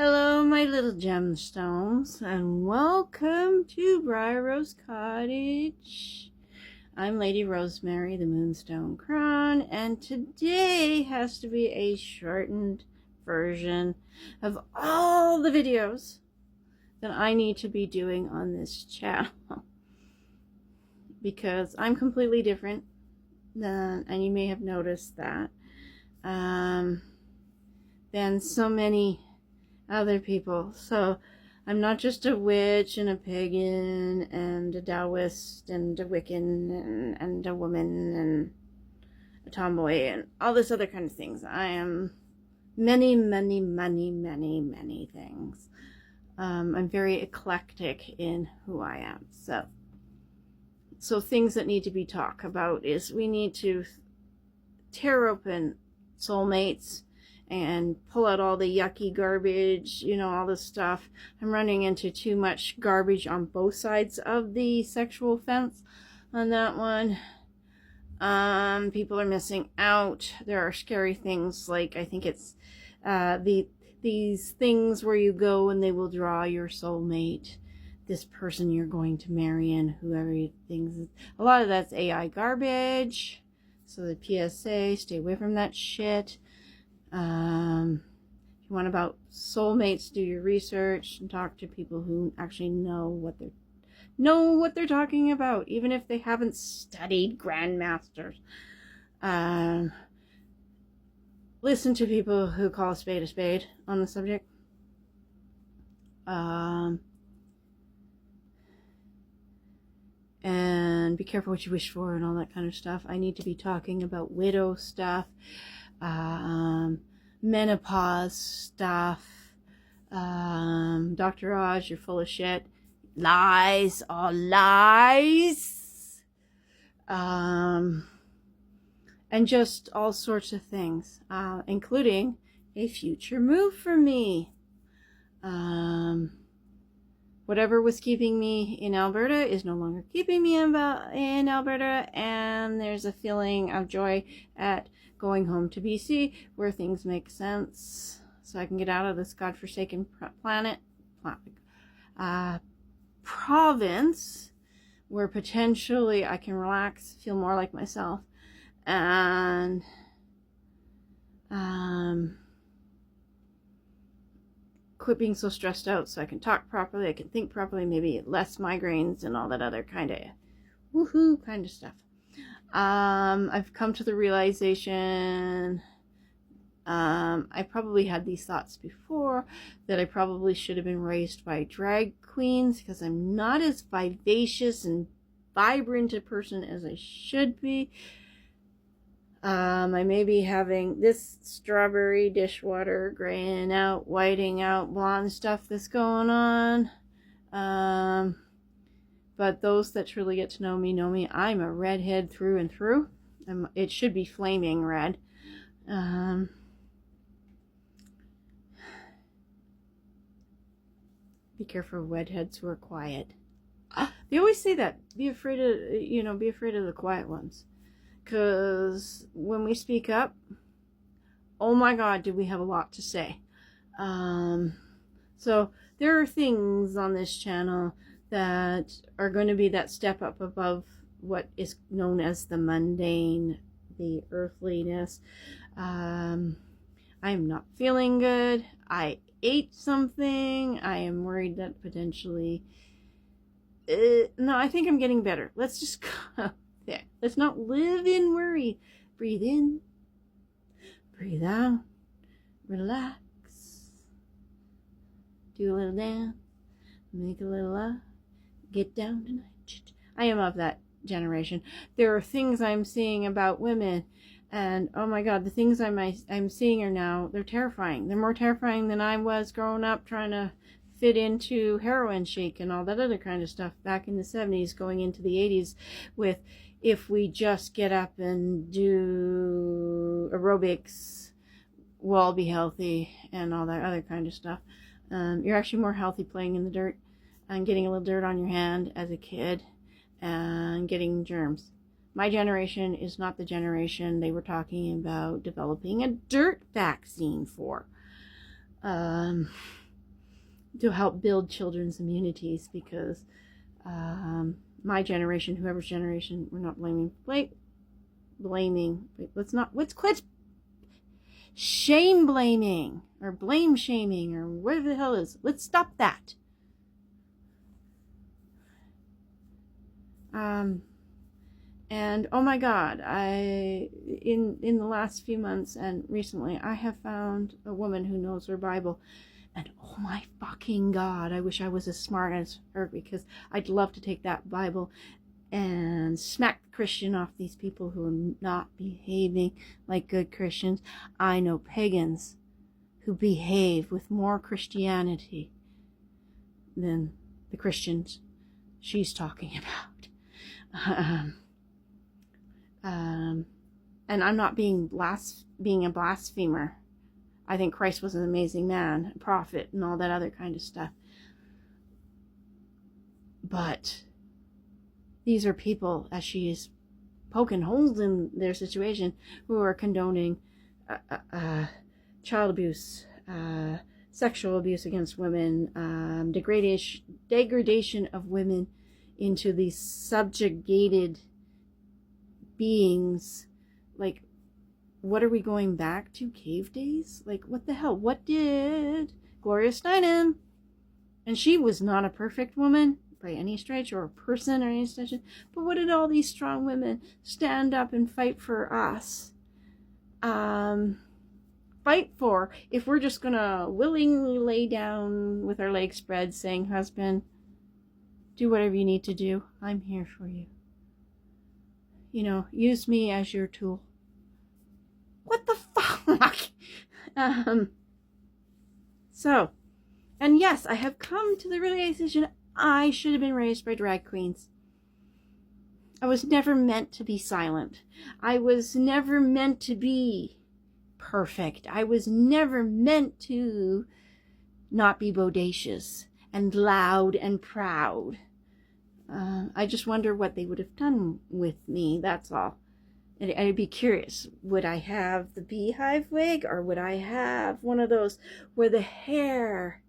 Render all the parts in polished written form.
Hello, my little gemstones, and welcome to Briar Rose Cottage. I'm Lady Rosemary, the Moonstone Crown, and today has to be a shortened version of all the videos that I need to be doing on this channel because I'm completely different than, and you may have noticed that, than so many other people. So I'm not just a witch and a pagan and a Taoist and a Wiccan and a woman and a tomboy and all this other kind of things. I am many, many, many, many, many things. I'm very eclectic in who I am. So things that need to be talked about is we need to tear open soulmates and pull out all the yucky garbage, all this stuff. I'm running into too much garbage on both sides of the sexual fence on that one. People are missing out. There are scary things like, I think it's these things where you go and they will draw your soulmate, this person you're going to marry, and whoever you think. A lot of that's AI garbage. So the PSA, stay away from that shit. If you want about soulmates, do your research and talk to people who actually know what they're talking about, even if they haven't studied grandmasters. Listen to people who call a spade on the subject. And be careful what you wish for and all that kind of stuff. I need to be talking about widow stuff, menopause stuff. Dr. Oz, you're full of shit. Lies, all lies. And just all sorts of things, including a future move for me. Whatever was keeping me in Alberta is no longer keeping me in Alberta, and there's a feeling of joy at going home to BC where things make sense so I can get out of this godforsaken province where potentially I can relax, feel more like myself, and quit being so stressed out so I can talk properly, I can think properly, maybe less migraines and all that other kind of woohoo kind of stuff. I've come to the realization, I probably had these thoughts before, that I probably should have been raised by drag queens because I'm not as vivacious and vibrant a person as I should be. I may be having this strawberry dishwater graying out, whiting out, blonde stuff that's going on. But those that truly get to know me. I'm a redhead through and through. It should be flaming red. Be careful of redheads who are quiet. They always say that. Be afraid of the quiet ones. Because when we speak up, oh my God, do we have a lot to say. So there are things on this channel that are going to be that step up above what is known as the mundane, the earthliness. I'm not feeling good. I ate something. I am worried that potentially... no, I think I'm getting better. Let's just go there. Let's not live in worry. Breathe in. Breathe out. Relax. Do a little dance. Make a little love. Get down tonight. I am of that generation. There are things I'm seeing about women, and oh my God, the things I'm seeing are now, they're terrifying. They're more terrifying than I was growing up trying to fit into heroin chic and all that other kind of stuff back in the 70s, going into the 80s with, if we just get up and do aerobics, we'll all be healthy and all that other kind of stuff. You're actually more healthy playing in the dirt and getting a little dirt on your hand as a kid and getting germs. My generation is not the generation they were talking about developing a dirt vaccine for. to help build children's immunities, because my generation, whoever's generation, we're not blaming. Let's quit shame blaming or blame shaming or whatever the hell it is. Let's stop that. And oh my God, in the last few months and recently, I have found a woman who knows her Bible, and oh my fucking God, I wish I was as smart as her, because I'd love to take that Bible and smack the Christian off these people who are not behaving like good Christians. I know pagans who behave with more Christianity than the Christians she's talking about. And I'm not being a blasphemer. I think Christ was an amazing man, a prophet, and all that other kind of stuff. But these are people, as she is poking holes in their situation, who are condoning child abuse, sexual abuse against women, degradation of women into these subjugated beings. Like, what are we going back to? Cave days? Like, what the hell? What did Gloria Steinem? And she was not a perfect woman by any stretch, or a person or any stretch, but what did all these strong women stand up and fight for us? Fight for, if we're just gonna willingly lay down with our legs spread saying, husband, do whatever you need to do, I'm here for you. You know, use me as your tool. What the fuck? So, and yes, I have come to the realization I should have been raised by drag queens. I was never meant to be silent. I was never meant to be perfect. I was never meant to not be bodacious and loud and proud. I just wonder what they would have done with me, that's all. And I'd be curious, would I have the beehive wig, or would I have one of those where the hair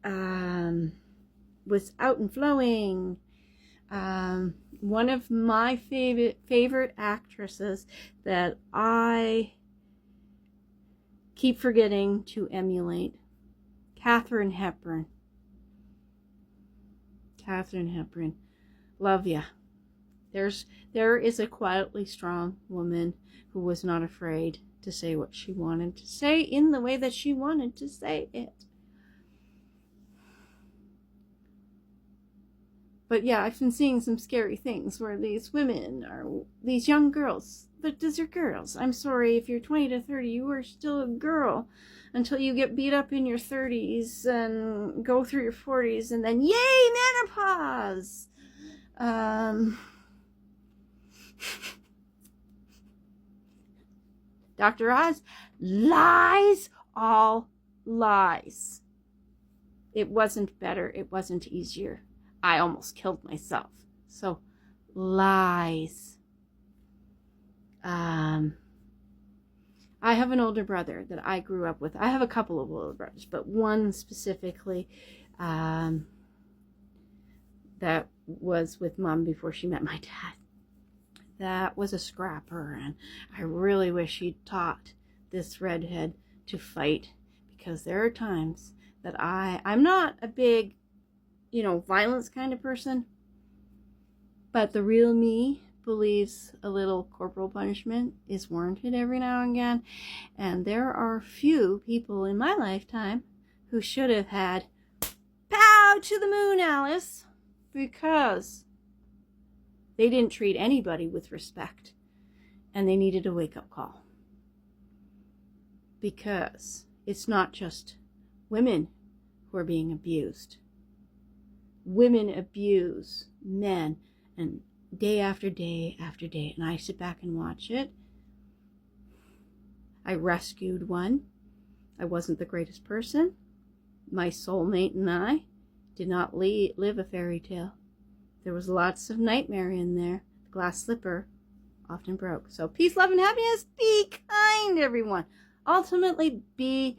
was out and flowing? One of my favorite actresses that I keep forgetting to emulate, Katharine Hepburn. Katharine Hepburn, love ya. There is a quietly strong woman who was not afraid to say what she wanted to say in the way that she wanted to say it. But yeah, I've been seeing some scary things where these women are, these young girls, but these are girls. I'm sorry, if you're 20 to 30, you are still a girl until you get beat up in your 30s and go through your 40s, and then yay, menopause! Dr. Oz, lies, all lies. It wasn't better, it wasn't easier. I almost killed myself. So, lies. I have an older brother that I grew up with. I have a couple of older brothers, but one specifically that was with Mom before she met my dad. That was a scrapper, and I really wish he'd taught this redhead to fight, because there are times that I'm not a big, violence kind of person, but the real me believes a little corporal punishment is warranted every now and again, and there are few people in my lifetime who should have had pow to the moon, Alice, because they didn't treat anybody with respect, and they needed a wake-up call. Because it's not just women who are being abused. Women abuse men, and day after day after day, and I sit back and watch it. I rescued one. I wasn't the greatest person. My soulmate and I did not live a fairy tale. There was lots of nightmare in there. The glass slipper often broke. So peace, love, and happiness. Be kind, everyone. Ultimately, be